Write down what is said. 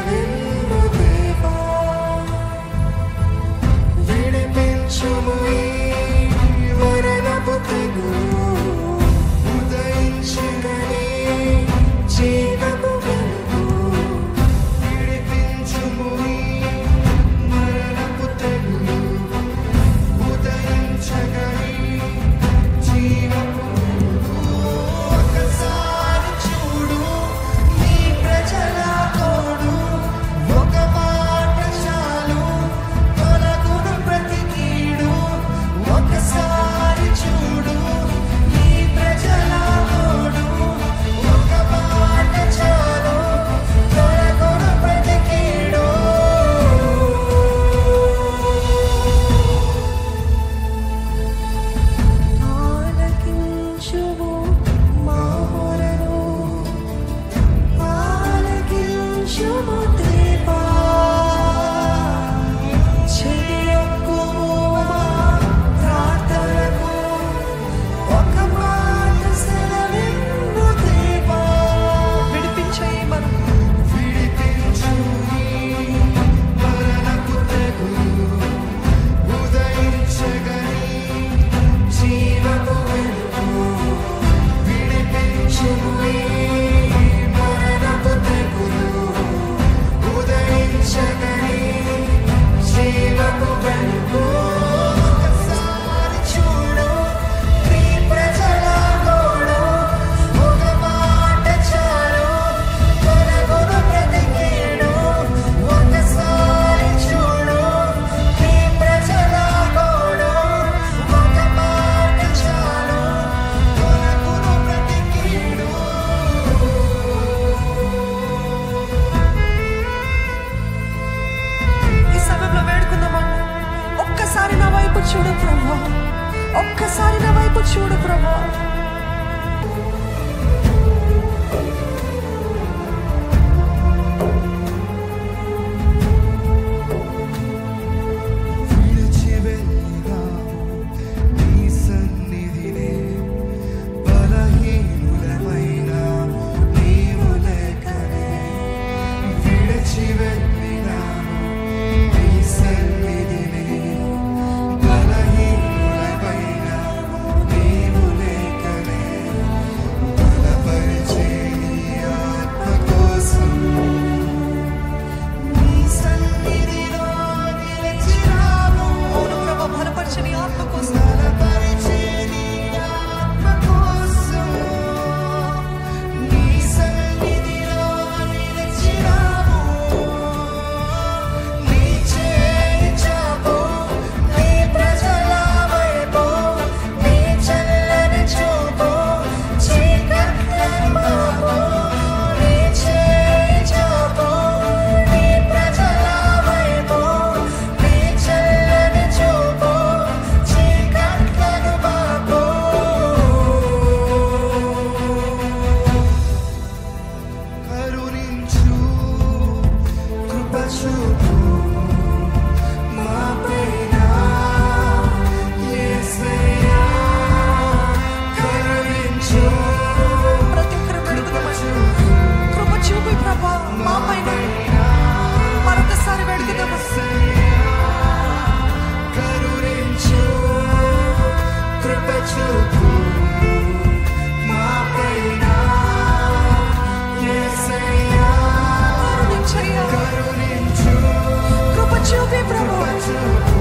సెలవిమ్ము దేవా, విడిపించుము ఈ మరణపు తెగులు, ఉదయించగనే జీవపు వెలుగు. విడిపించుము ఈ మరణపు తెగులు, ఉదయించగనే జీవపు వెలుగు. ఒకసారి చూడు నీ ప్రజల తోడు, ఒక మాట చాలు తొలగును ప్రతి కీడు. ఒకసారి చూడు నీ ప్రజల తోడు, ఒక మాట చాలు తొలగును ప్రతి కీడు. ఆలకించుము మా మొరను, ఆలకించుము దేవా, చెవియొగ్గుము మా ప్రార్థనకు, ఒక మాట సెలవిమ్ము దేవా. విడిపించు ఈ మరణపు తెగులు, ఉదయించగని జీవపు వెలుగు. విడిపించుము ఈ మరణపు తెగులు, ఉదయించగని జీవపు వెలుగు. ఒకసారి చూడు నీ ప్రజల తోడు, ఒక మాట చాలు తొలగును ప్రతి కీడు. ఒకసారి చూడు నీ ప్రజల తోడు, ఒక మాట చాలు తొలగును ప్రతి కీడు. ఈ సమయంలో వేడుకుందామండి. ఒక్కసారి నా వైపు చూడు ప్రభా, ఒక్కసారి నా వైపు చూడు ప్రభా. విడిచి వెళ్ళినాము నీ సన్నిధినే, బలహీనులమైనాము నీవు లేకనే. విడిచి వెళ్ళినాము నీ సన్నిధినే, బలహీనులమైనాము నీవు లేకనే. బలపరిచే నీ ఆత్మ కోసం నీ సన్నిధిలో నిలిచినాము. అవును ప్రభా, బలపరచని ఆత్మ కోసం, బలపరిచే నీ ఆత్మ కోసం నీ సన్నిధిలో నిలిచినాము. నీ చేయి చాపు నీ ప్రజల వైపు, నీ చల్లని చూపు చీకట్లను మాపు. నీ చేయి చాపు నీ ప్రజల వైపు, నీ చల్లని చూపు చీకట్లను మాపు. కరుణించు కృప చూపు మాపైన యేసయ్యా. కరుణించు ప్రతి ఒక్కరు వేడుకుందామండి. కృప చూపి ప్రభా మా పైన. మరొకసారి వేడుకుందాము. కరుణించు కృప చూపు మాపైన యేసయ్యా. కరుణించయ్యా, కరుణించు కృప చూపి ప్రభు. కృప చూపు